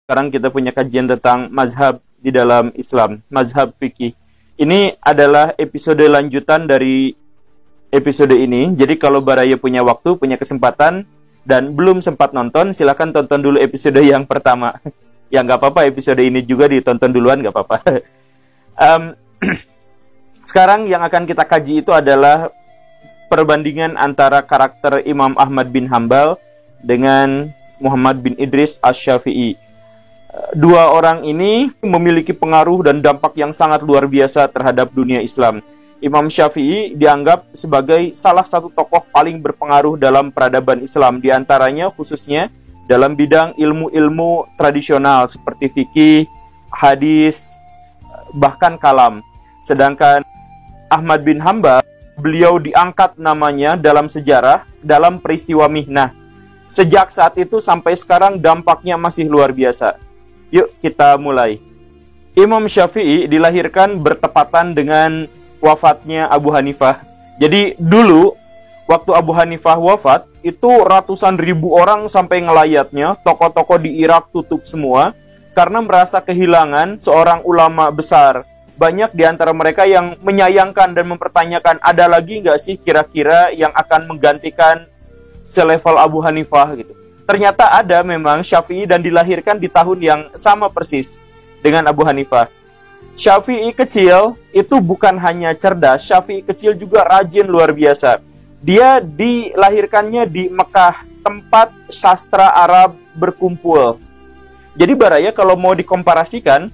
Sekarang kita punya kajian tentang mazhab di dalam Islam, mazhab fikih. Ini adalah episode lanjutan dari episode ini. Jadi kalau Baraya punya waktu, punya kesempatan, dan belum sempat nonton, silakan tonton dulu episode yang pertama. Ya nggak apa-apa, episode ini juga ditonton duluan, nggak apa-apa. Sekarang yang akan kita kaji itu adalah perbandingan antara karakter Imam Ahmad bin Hambal dengan Muhammad bin Idris Asy-Syafi'i. Dua orang ini memiliki pengaruh dan dampak yang sangat luar biasa terhadap dunia Islam. Imam Syafi'i dianggap sebagai salah satu tokoh paling berpengaruh dalam peradaban Islam, di antaranya khususnya dalam bidang ilmu-ilmu tradisional seperti fikih, hadis, bahkan kalam. Sedangkan Ahmad bin Hambal, beliau diangkat namanya dalam sejarah, dalam peristiwa Mihnah. Sejak saat itu sampai sekarang dampaknya masih luar biasa. Yuk kita mulai. Imam Syafi'i dilahirkan bertepatan dengan wafatnya Abu Hanifah. Jadi dulu waktu Abu Hanifah wafat, itu ratusan ribu orang sampai ngelayatnya, toko-toko di Irak tutup semua karena merasa kehilangan seorang ulama besar. Banyak di antara mereka yang menyayangkan dan mempertanyakan, ada lagi nggak sih kira-kira yang akan menggantikan selevel Abu Hanifah gitu. Ternyata ada memang Syafi'i, dan dilahirkan di tahun yang sama persis dengan Abu Hanifah. Syafi'i kecil itu bukan hanya cerdas, Syafi'i kecil juga rajin luar biasa. Dia dilahirkannya di Mekah, tempat sastra Arab berkumpul. Jadi Baraya kalau mau dikomparasikan,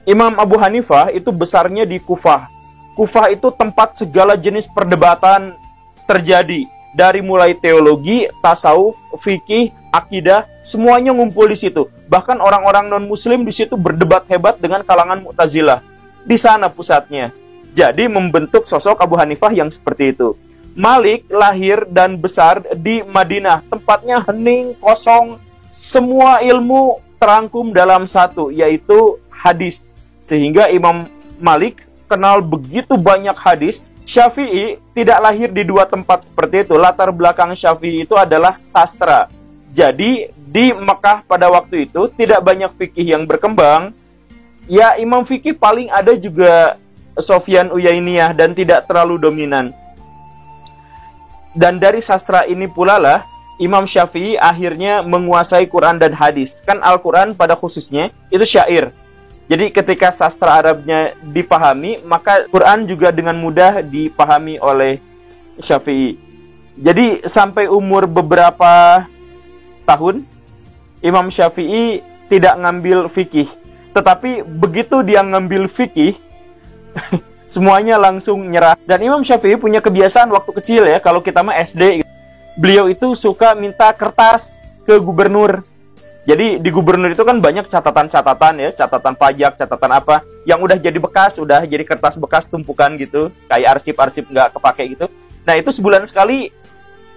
Imam Abu Hanifah itu besarnya di Kufah. Kufah itu tempat segala jenis perdebatan terjadi. Dari mulai teologi, tasawuf, fikih, akidah, semuanya ngumpul di situ. Bahkan orang-orang non-muslim di situ berdebat hebat dengan kalangan Mu'tazilah. Di sana pusatnya. Jadi membentuk sosok Abu Hanifah yang seperti itu. Malik lahir dan besar di Madinah. Tempatnya hening, kosong. Semua ilmu terangkum dalam satu, yaitu hadis. Sehingga Imam Malik kenal begitu banyak hadis. Syafi'i tidak lahir di dua tempat seperti itu. Latar belakang Syafi'i itu adalah sastra. Jadi di Mekah pada waktu itu tidak banyak fikih yang berkembang. Ya imam fikih paling ada juga Sofyan Uyainiyah, dan tidak terlalu dominan. Dan dari sastra ini pula lah Imam Syafi'i akhirnya menguasai Quran dan hadis. Kan Al-Quran pada khususnya itu syair. Jadi ketika sastra Arabnya dipahami, maka Quran juga dengan mudah dipahami oleh Syafi'i. Jadi sampai umur beberapa tahun, Imam Syafi'i tidak ngambil fikih. Tetapi begitu dia ngambil fikih, semuanya langsung nyerah. Dan Imam Syafi'i punya kebiasaan waktu kecil ya, kalau kita mah SD, beliau itu suka minta kertas ke gubernur. Jadi di gubernur itu kan banyak catatan-catatan ya, catatan pajak, catatan apa, yang udah jadi bekas, udah jadi kertas bekas tumpukan gitu, kayak arsip-arsip nggak kepake gitu. Nah itu sebulan sekali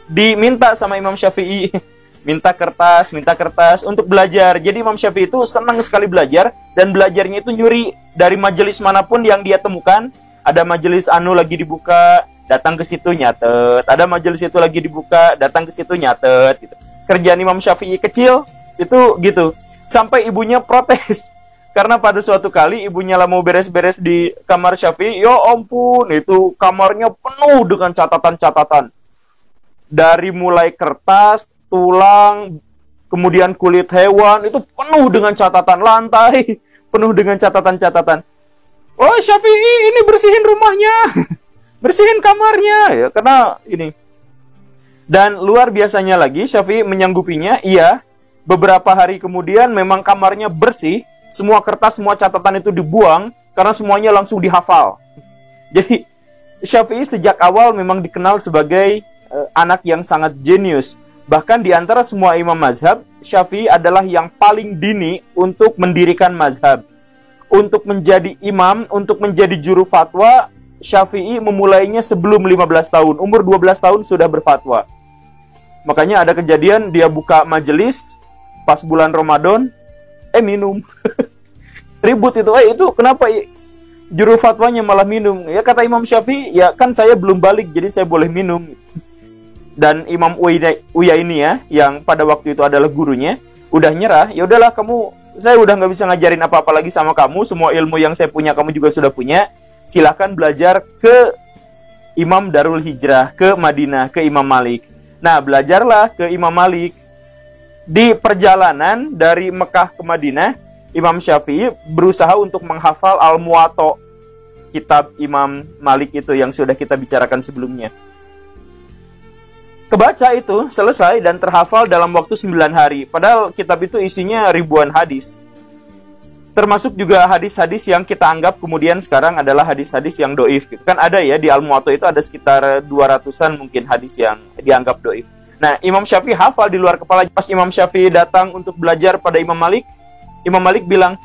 diminta sama Imam Syafi'i, minta kertas untuk belajar. Jadi Imam Syafi'i itu senang sekali belajar, dan belajarnya itu nyuri dari majelis manapun yang dia temukan. Ada majelis anu lagi dibuka, datang ke situ nyatet. Ada majelis itu lagi dibuka, datang ke situ nyatet. Gitu. Kerjaan Imam Syafi'i kecil itu gitu, sampai ibunya protes karena pada suatu kali ibunya lah mau beres-beres di kamar Syafi'i, ya ampun itu kamarnya penuh dengan catatan-catatan, dari mulai kertas, tulang, kemudian kulit hewan, itu penuh dengan catatan, lantai penuh dengan catatan-catatan. Oh Syafi'i ini bersihin rumahnya, bersihin kamarnya ya, karena ini. Dan luar biasanya lagi Syafi'i menyanggupinya, iya. Beberapa hari kemudian memang kamarnya bersih, semua kertas, semua catatan itu dibuang, karena semuanya langsung dihafal. Jadi Syafi'i sejak awal memang dikenal sebagai anak yang sangat jenius. Bahkan di antara semua imam mazhab, Syafi'i adalah yang paling dini untuk mendirikan mazhab. Untuk menjadi imam, untuk menjadi juru fatwa, Syafi'i memulainya sebelum 15 tahun. Umur 12 tahun sudah berfatwa. Makanya ada kejadian dia buka majelis pas bulan Ramadan, minum. Ribut itu kenapa juru fatwanya malah minum? Ya kata Imam Syafi'i, ya kan saya belum balik jadi saya boleh minum. Dan Imam Uyainiyah yang pada waktu itu adalah gurunya, udah nyerah, ya udahlah kamu saya udah nggak bisa ngajarin apa-apa lagi sama kamu, semua ilmu yang saya punya kamu juga sudah punya, silahkan belajar ke Imam Darul Hijrah, ke Madinah, ke Imam Malik. Nah, belajarlah ke Imam Malik. Di perjalanan dari Mekah ke Madinah, Imam Syafi'i berusaha untuk menghafal Al-Muwatta, kitab Imam Malik itu yang sudah kita bicarakan sebelumnya. Kebaca itu, selesai dan terhafal dalam waktu 9 hari. Padahal kitab itu isinya ribuan hadis. Termasuk juga hadis-hadis yang kita anggap kemudian sekarang adalah hadis-hadis yang doif. Kan ada ya, di Al-Muwatta itu ada sekitar 200-an mungkin hadis yang dianggap doif. Nah, Imam Syafi'i hafal di luar kepala. Pas Imam Syafi'i datang untuk belajar pada Imam Malik bilang,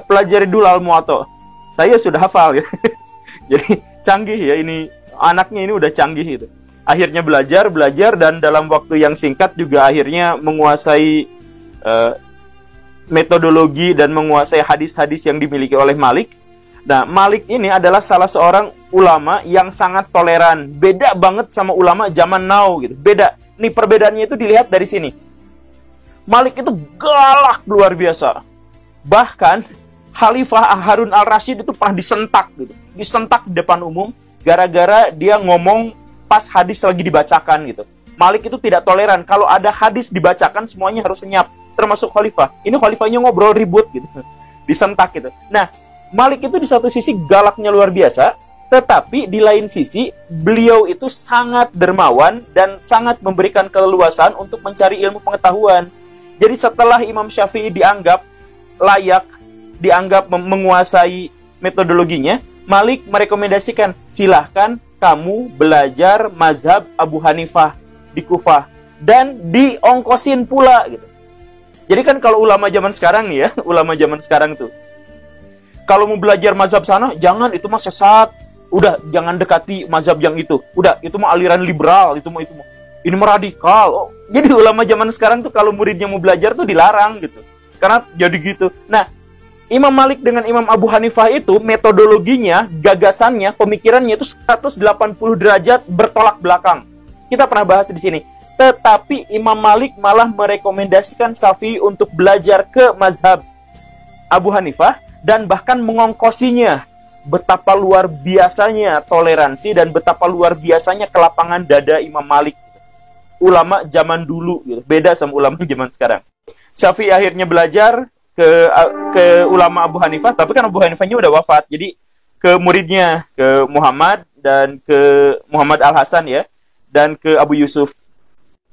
pelajari dulu Al-Muwatta. Saya sudah hafal ya. Jadi canggih ya, ini anaknya ini udah canggih itu. Akhirnya belajar dan dalam waktu yang singkat juga akhirnya menguasai metodologi dan menguasai hadis-hadis yang dimiliki oleh Malik. Nah, Malik ini adalah salah seorang ulama yang sangat toleran. Beda banget sama ulama zaman now gitu. Beda. Nih perbedaannya itu dilihat dari sini. Malik itu galak luar biasa. Bahkan Khalifah Harun al-Rashid itu pernah disentak gitu. Disentak di depan umum gara-gara dia ngomong pas hadis lagi dibacakan gitu. Malik itu tidak toleran. Kalau ada hadis dibacakan semuanya harus senyap, termasuk khalifah. Ini khalifahnya ngobrol ribut gitu. Disentak gitu. Nah, Malik itu di satu sisi galaknya luar biasa, tetapi di lain sisi beliau itu sangat dermawan dan sangat memberikan keleluasan untuk mencari ilmu pengetahuan. Jadi setelah Imam Syafi'i dianggap layak, dianggap menguasai metodologinya, Malik merekomendasikan, silahkan kamu belajar mazhab Abu Hanifah di Kufah dan diongkosin pula gitu. Jadi kan kalau ulama zaman sekarang nih ya, ulama zaman sekarang tuh, kalau mau belajar mazhab sana, jangan, itu mah sesat. Udah, jangan dekati mazhab yang itu. Udah, itu mah aliran liberal, itu mah ini mah radikal. Oh, jadi ulama zaman sekarang tuh kalau muridnya mau belajar tuh dilarang gitu. Karena jadi gitu. Nah, Imam Malik dengan Imam Abu Hanifah itu metodologinya, gagasannya, pemikirannya itu 180 derajat bertolak belakang. Kita pernah bahas di sini. Tetapi Imam Malik malah merekomendasikan Syafi'i untuk belajar ke mazhab Abu Hanifah dan bahkan mengongkosinya. Betapa luar biasanya toleransi dan betapa luar biasanya kelapangan dada Imam Malik. Ulama zaman dulu gitu. Beda sama ulama zaman sekarang. Syafi'i akhirnya belajar ke ulama Abu Hanifah, tapi kan Abu Hanifahnya udah wafat. Jadi ke muridnya, ke Muhammad dan ke Muhammad Al-Hasan ya, dan ke Abu Yusuf.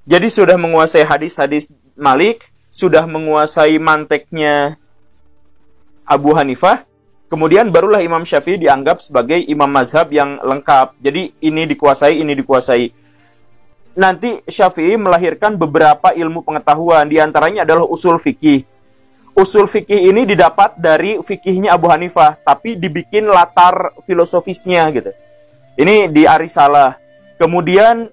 Jadi sudah menguasai hadis-hadis Malik, sudah menguasai manteknya Abu Hanifah. Kemudian barulah Imam Syafi'i dianggap sebagai imam mazhab yang lengkap. Jadi ini dikuasai, ini dikuasai. Nanti Syafi'i melahirkan beberapa ilmu pengetahuan. Di antaranya adalah usul fikih. Usul fikih ini didapat dari fikihnya Abu Hanifah, tapi dibikin latar filosofisnya gitu. Ini di Arisalah. Kemudian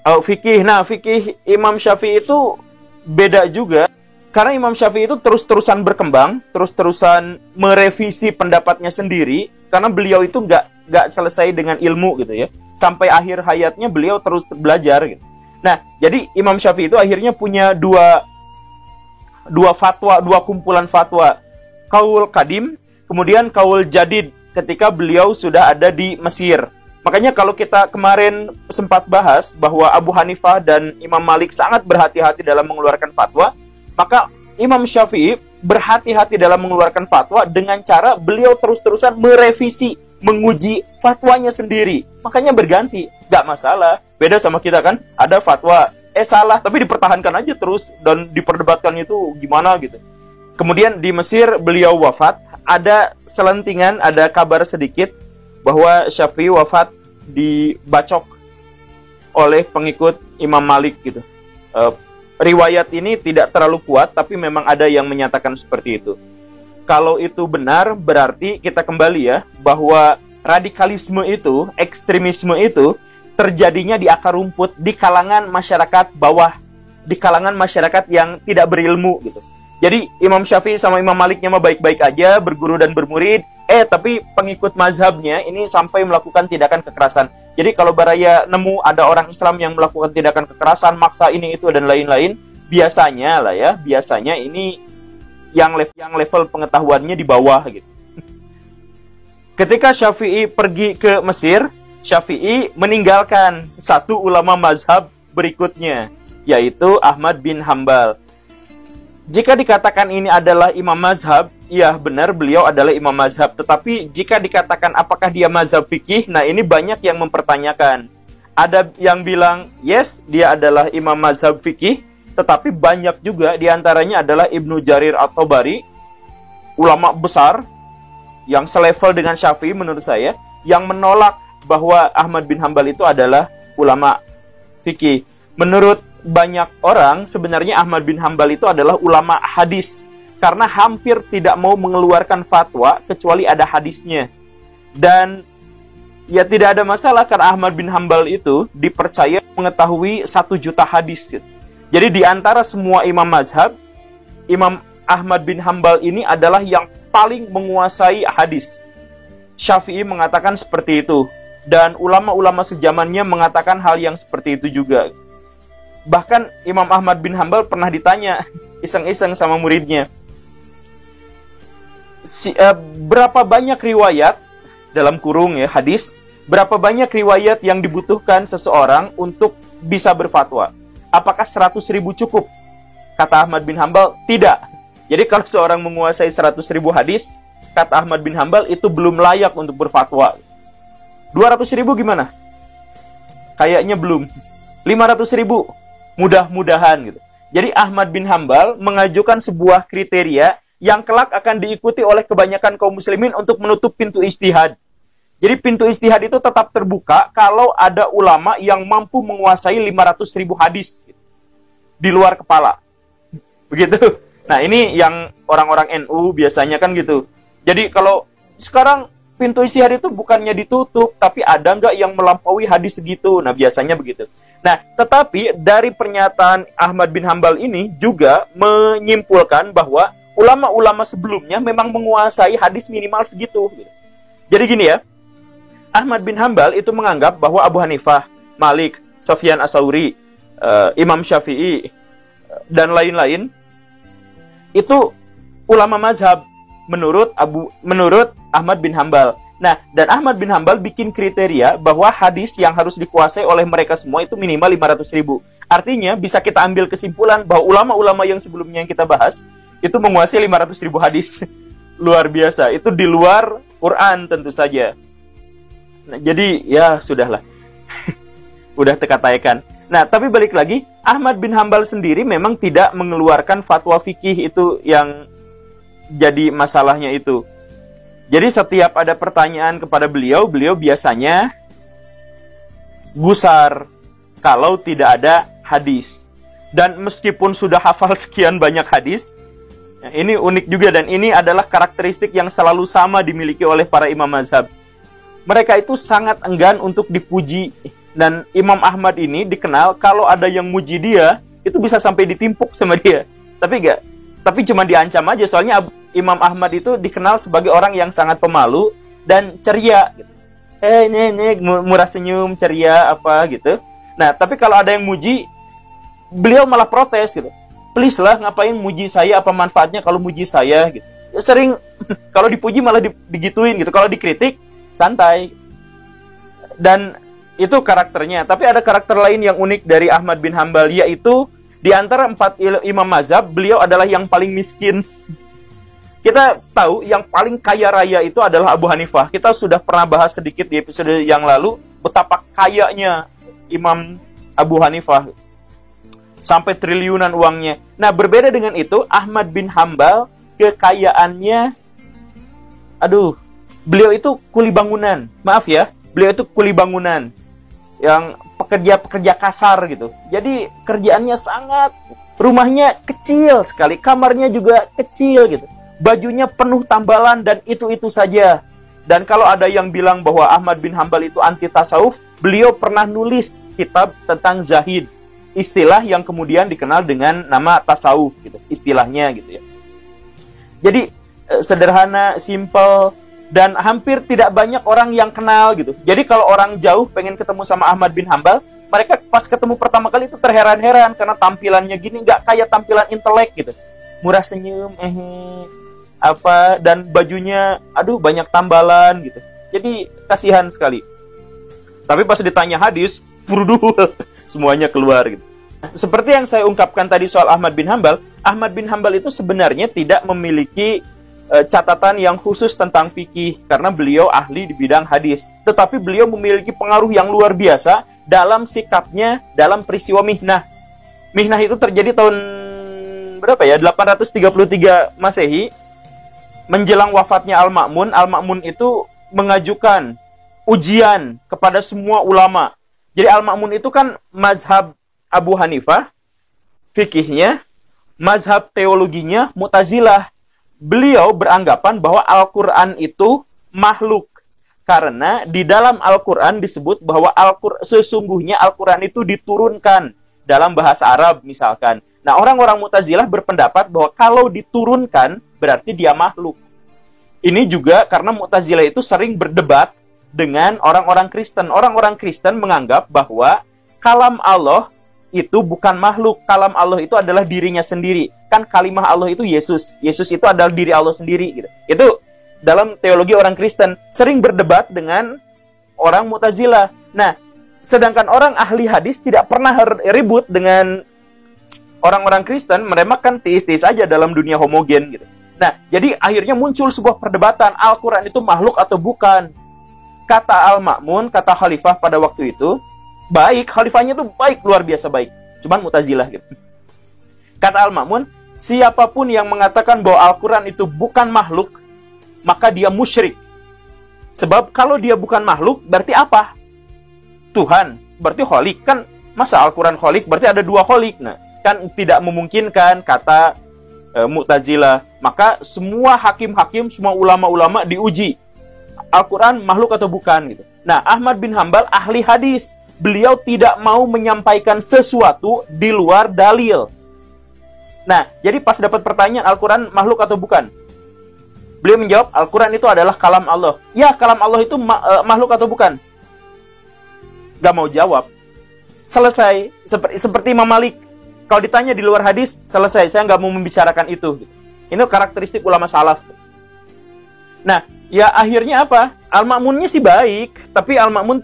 fikih. Nah, fikih Imam Syafi'i itu beda juga. Karena Imam Syafi'i itu terus-terusan berkembang, terus-terusan merevisi pendapatnya sendiri, karena beliau itu nggak selesai dengan ilmu gitu ya. Sampai akhir hayatnya beliau terus belajar gitu. Nah, jadi Imam Syafi'i itu akhirnya punya dua fatwa, dua kumpulan fatwa. Qaul Qadim, kemudian Qaul Jadid ketika beliau sudah ada di Mesir. Makanya kalau kita kemarin sempat bahas bahwa Abu Hanifah dan Imam Malik sangat berhati-hati dalam mengeluarkan fatwa, maka Imam Syafi'i berhati-hati dalam mengeluarkan fatwa dengan cara beliau terus-terusan merevisi, menguji fatwanya sendiri. Makanya berganti, nggak masalah. Beda sama kita kan, ada fatwa, salah, tapi dipertahankan aja terus dan diperdebatkan itu gimana gitu. Kemudian di Mesir beliau wafat, ada selentingan, ada kabar sedikit bahwa Syafi'i wafat dibacok oleh pengikut Imam Malik gitu. Riwayat ini tidak terlalu kuat, tapi memang ada yang menyatakan seperti itu. Kalau itu benar, berarti kita kembali ya, bahwa radikalisme itu, ekstremisme itu, terjadinya di akar rumput, di kalangan masyarakat bawah, di kalangan masyarakat yang tidak berilmu gitu. Jadi Imam Syafi'i sama Imam Maliknya mah baik-baik aja, berguru dan bermurid, tapi pengikut mazhabnya ini sampai melakukan tindakan kekerasan. Jadi kalau baraya nemu ada orang Islam yang melakukan tindakan kekerasan, maksa ini itu dan lain-lain, biasanya lah ya, biasanya ini yang level pengetahuannya di bawah gitu. Ketika Syafi'i pergi ke Mesir, Syafi'i meninggalkan satu ulama mazhab berikutnya, yaitu Ahmad bin Hambal. Jika dikatakan ini adalah imam mazhab, ya benar beliau adalah imam mazhab. Tetapi jika dikatakan apakah dia mazhab fikih, nah ini banyak yang mempertanyakan. Ada yang bilang, yes, dia adalah imam mazhab fikih, tetapi banyak juga diantaranya adalah Ibnu Jarir At-Tabari, ulama besar, yang selevel dengan Syafi'i menurut saya, yang menolak bahwa Ahmad bin Hambal itu adalah ulama fikih. Menurut banyak orang, sebenarnya Ahmad bin Hambal itu adalah ulama hadis, karena hampir tidak mau mengeluarkan fatwa kecuali ada hadisnya. Dan ya tidak ada masalah karena Ahmad bin Hambal itu dipercaya mengetahui 1 juta hadis. Jadi di antara semua imam mazhab, Imam Ahmad bin Hambal ini adalah yang paling menguasai hadis. Syafi'i mengatakan seperti itu. Dan ulama-ulama sejamannya mengatakan hal yang seperti itu juga. Bahkan Imam Ahmad bin Hambal pernah ditanya iseng-iseng sama muridnya, berapa banyak riwayat dalam kurung ya hadis, berapa banyak riwayat yang dibutuhkan seseorang untuk bisa berfatwa? Apakah 100.000 cukup? Kata Ahmad bin Hambal, tidak. Jadi kalau seorang menguasai 100.000 hadis, kata Ahmad bin Hambal itu belum layak untuk berfatwa. 200.000 gimana? Kayaknya belum. 500.000 mudah-mudahan gitu. Jadi Ahmad bin Hambal mengajukan sebuah kriteria yang kelak akan diikuti oleh kebanyakan kaum muslimin untuk menutup pintu ijtihad. Jadi pintu ijtihad itu tetap terbuka kalau ada ulama yang mampu menguasai 500.000 hadis gitu, di luar kepala. Begitu. Nah, ini yang orang-orang NU biasanya kan gitu. Jadi kalau sekarang pintu ijtihad itu bukannya ditutup, tapi ada nggak yang melampaui hadis segitu? Nah, biasanya begitu. Nah, tetapi dari pernyataan Ahmad bin Hambal ini juga menyimpulkan bahwa ulama-ulama sebelumnya memang menguasai hadis minimal segitu. Jadi gini ya, Ahmad bin Hambal itu menganggap bahwa Abu Hanifah, Malik, Sufyan Ats-Tsauri, Imam Syafi'i, dan lain-lain itu ulama mazhab menurut Ahmad bin Hambal. Nah, dan Ahmad bin Hambal bikin kriteria bahwa hadis yang harus dikuasai oleh mereka semua itu minimal 500.000. Artinya bisa kita ambil kesimpulan bahwa ulama-ulama yang sebelumnya yang kita bahas itu menguasai 500.000 hadis. Luar biasa. Itu di luar Quran tentu saja. Nah, jadi ya sudahlah. Udah teka-tekan. Nah, tapi balik lagi, Ahmad bin Hambal sendiri memang tidak mengeluarkan fatwa fikih itu yang jadi masalahnya itu. Jadi setiap ada pertanyaan kepada beliau, beliau biasanya gusar kalau tidak ada hadis. Dan meskipun sudah hafal sekian banyak hadis, ini unik juga dan ini adalah karakteristik yang selalu sama dimiliki oleh para imam mazhab. Mereka itu sangat enggan untuk dipuji. Dan Imam Ahmad ini dikenal kalau ada yang muji dia, itu bisa sampai ditimpuk sama dia. Tapi cuma diancam aja, soalnya Imam Ahmad itu dikenal sebagai orang yang sangat pemalu dan ceria gitu. Ini murah senyum, ceria apa gitu. Nah, tapi kalau ada yang muji, beliau malah protes gitu. Please lah, ngapain muji saya, apa manfaatnya kalau muji saya gitu. Ya, sering kalau dipuji malah digituin gitu. Kalau dikritik santai. Dan itu karakternya. Tapi ada karakter lain yang unik dari Ahmad bin Hambal, yaitu di antara 4 imam mazhab, beliau adalah yang paling miskin. Kita tahu yang paling kaya raya itu adalah Abu Hanifah. Kita sudah pernah bahas sedikit di episode yang lalu betapa kayanya Imam Abu Hanifah. Sampai triliunan uangnya. Nah, berbeda dengan itu, Ahmad bin Hambal kekayaannya, beliau itu kuli bangunan. Maaf ya, beliau itu kuli bangunan. Yang pekerja-pekerja kasar gitu. Jadi kerjaannya sangat, rumahnya kecil sekali, kamarnya juga kecil gitu. Bajunya penuh tambalan dan itu-itu saja. Dan kalau ada yang bilang bahwa Ahmad bin Hambal itu anti tasawuf, beliau pernah nulis kitab tentang zahid. Istilah yang kemudian dikenal dengan nama tasawuf gitu, istilahnya gitu ya. Jadi sederhana, simple, dan hampir tidak banyak orang yang kenal gitu. Jadi kalau orang jauh pengen ketemu sama Ahmad bin Hambal, mereka pas ketemu pertama kali itu terheran-heran karena tampilannya gini, nggak kayak tampilan intelek gitu. murah senyum, apa, dan bajunya aduh banyak tambalan gitu. Jadi kasihan sekali. Tapi pas ditanya hadis, furdul, semuanya keluar gitu. Seperti yang saya ungkapkan tadi soal Ahmad bin Hambal itu sebenarnya tidak memiliki catatan yang khusus tentang fikih karena beliau ahli di bidang hadis. Tetapi beliau memiliki pengaruh yang luar biasa dalam sikapnya dalam peristiwa mihnah. Mihnah itu terjadi tahun berapa ya? 833 Masehi, menjelang wafatnya Al-Ma'mun. Al-Ma'mun itu mengajukan ujian kepada semua ulama. Jadi Al-Ma'mun itu kan mazhab Abu Hanifah, fikihnya, mazhab teologinya Mu'tazilah. Beliau beranggapan bahwa Al-Quran itu makhluk. Karena di dalam Al-Quran disebut bahwa sesungguhnya Al-Quran itu diturunkan dalam bahasa Arab misalkan. Nah, orang-orang Mu'tazilah berpendapat bahwa kalau diturunkan berarti dia makhluk. Ini juga karena Mu'tazilah itu sering berdebat dengan orang-orang Kristen. Orang-orang Kristen menganggap bahwa kalam Allah itu bukan makhluk. Kalam Allah itu adalah dirinya sendiri. Kan kalimah Allah itu Yesus. Yesus itu adalah diri Allah sendiri. Gitu. Itu dalam teologi orang Kristen. Sering berdebat dengan orang Mu'tazilah. Nah, sedangkan orang ahli hadis tidak pernah ribut dengan orang-orang Kristen. Mereka kan teis-teis aja dalam dunia homogen. Gitu. Nah, jadi akhirnya muncul sebuah perdebatan. Al-Quran itu makhluk atau bukan? Kata Al-Ma'mun, kata khalifah pada waktu itu, baik, khalifahnya itu baik, luar biasa baik. Cuman Mu'tazilah gitu. Kata Al-Ma'mun, siapapun yang mengatakan bahwa Al-Quran itu bukan makhluk, maka dia musyrik. Sebab kalau dia bukan makhluk, berarti apa? Tuhan, berarti kholik. Kan masa Al-Quran kholik, berarti ada dua kholik. Nah, kan tidak memungkinkan kata Mu'tazilah. Maka semua hakim-hakim, semua ulama-ulama diuji. Al-Quran makhluk atau bukan gitu. Nah, Ahmad bin Hambal ahli hadis. Beliau tidak mau menyampaikan sesuatu di luar dalil. Nah, jadi pas dapat pertanyaan Al-Quran makhluk atau bukan, beliau menjawab Al-Quran itu adalah kalam Allah. Ya, kalam Allah itu makhluk atau bukan? Gak mau jawab. Selesai. Seperti Imam Malik. Kalau ditanya di luar hadis, selesai. Saya nggak mau membicarakan itu. Ini karakteristik ulama salaf. Nah, ya akhirnya apa? Al-Ma'munnya sih baik, tapi Al-Ma'mun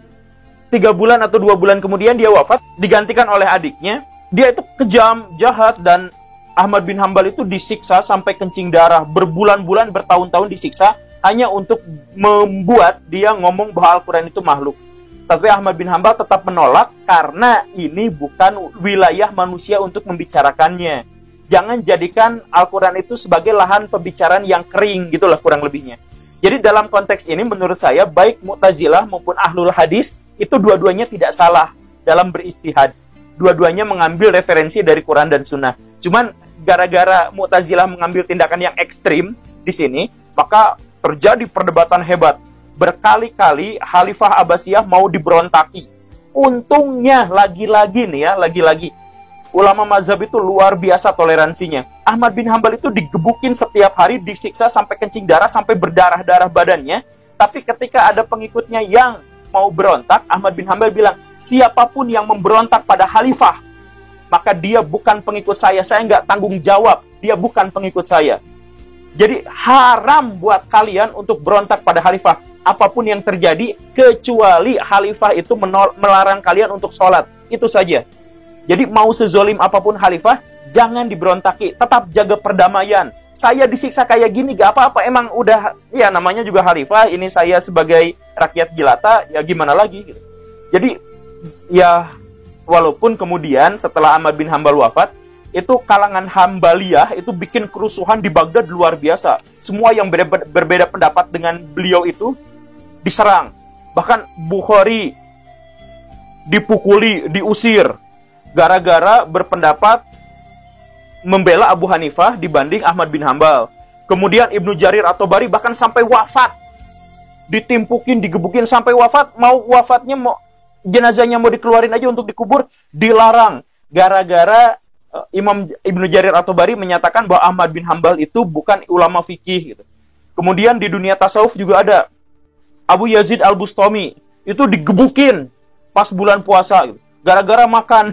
3 bulan atau 2 bulan kemudian dia wafat, digantikan oleh adiknya. Dia itu kejam, jahat, dan Ahmad bin Hambal itu disiksa sampai kencing darah. Berbulan-bulan, bertahun-tahun disiksa, hanya untuk membuat dia ngomong bahwa Al-Quran itu makhluk. Tapi Ahmad bin Hambal tetap menolak, karena ini bukan wilayah manusia untuk membicarakannya. Jangan jadikan Al-Quran itu sebagai lahan pembicaraan yang kering, gitulah kurang lebihnya. Jadi dalam konteks ini menurut saya, baik Mu'tazilah maupun Ahlul Hadis, itu dua-duanya tidak salah dalam beristihad. Dua-duanya mengambil referensi dari Quran dan Sunnah. Cuman gara-gara Mu'tazilah mengambil tindakan yang ekstrim di sini, maka terjadi perdebatan hebat. Berkali-kali Khalifah Abbasiyah mau diberontaki. Untungnya lagi-lagi nih ya, lagi-lagi ulama mazhab itu luar biasa toleransinya. Ahmad bin Hambal itu digebukin setiap hari, disiksa sampai kencing darah, sampai berdarah-darah badannya. Tapi ketika ada pengikutnya yang mau berontak, Ahmad bin Hambal bilang, siapapun yang memberontak pada khalifah, maka dia bukan pengikut saya nggak tanggung jawab, dia bukan pengikut saya. Jadi haram buat kalian untuk berontak pada khalifah, apapun yang terjadi, kecuali khalifah itu melarang kalian untuk sholat, itu saja. Jadi mau sezolim apapun khalifah, jangan diberontaki, tetap jaga perdamaian. Saya disiksa kayak gini gak apa-apa, emang udah, ya namanya juga khalifah, ini saya sebagai rakyat jelata, ya gimana lagi gitu. Jadi ya walaupun kemudian setelah Ahmad bin Hambal wafat, itu kalangan Hambaliyah itu bikin kerusuhan di Baghdad luar biasa. Semua yang berbeda pendapat dengan beliau itu diserang. Bahkan Bukhari dipukuli, diusir, gara-gara berpendapat membela Abu Hanifah dibanding Ahmad bin Hambal. Kemudian Ibnu Jarir at-Tabari bahkan sampai wafat, ditimpukin, digebukin sampai wafat. Mau wafatnya, mau jenazahnya mau dikeluarin aja untuk dikubur, dilarang. Gara-gara Imam Ibnu Jarir at-Tabari menyatakan bahwa Ahmad bin Hambal itu bukan ulama fikih gitu. Kemudian di dunia tasawuf juga ada Abu Yazid al-Bustami, itu digebukin pas bulan puasa gitu, gara-gara makan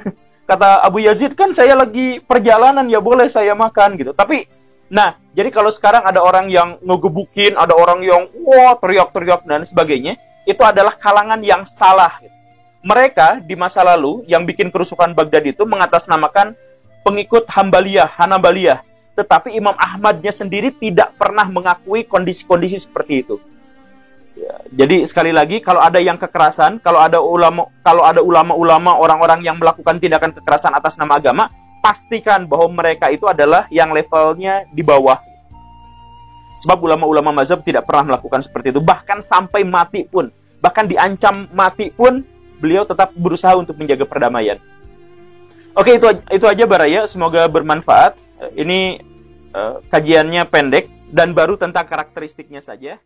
kata Abu Yazid, kan saya lagi perjalanan, ya boleh saya makan gitu. Tapi, nah, jadi kalau sekarang ada orang yang ngegebukin, ada orang yang wah teriak-teriak dan sebagainya, itu adalah kalangan yang salah. Mereka di masa lalu yang bikin kerusuhan Baghdad itu mengatasnamakan pengikut Hanabaliyah. Tetapi Imam Ahmadnya sendiri tidak pernah mengakui kondisi-kondisi seperti itu. Ya, jadi sekali lagi, kalau ada yang kekerasan, kalau ada ulama-ulama, orang-orang yang melakukan tindakan kekerasan atas nama agama, pastikan bahwa mereka itu adalah yang levelnya di bawah. Sebab ulama-ulama mazhab tidak pernah melakukan seperti itu. Bahkan sampai mati pun, bahkan diancam mati pun, beliau tetap berusaha untuk menjaga perdamaian. Oke, itu aja Baraya. Semoga bermanfaat. Ini kajiannya pendek dan baru tentang karakteristiknya saja.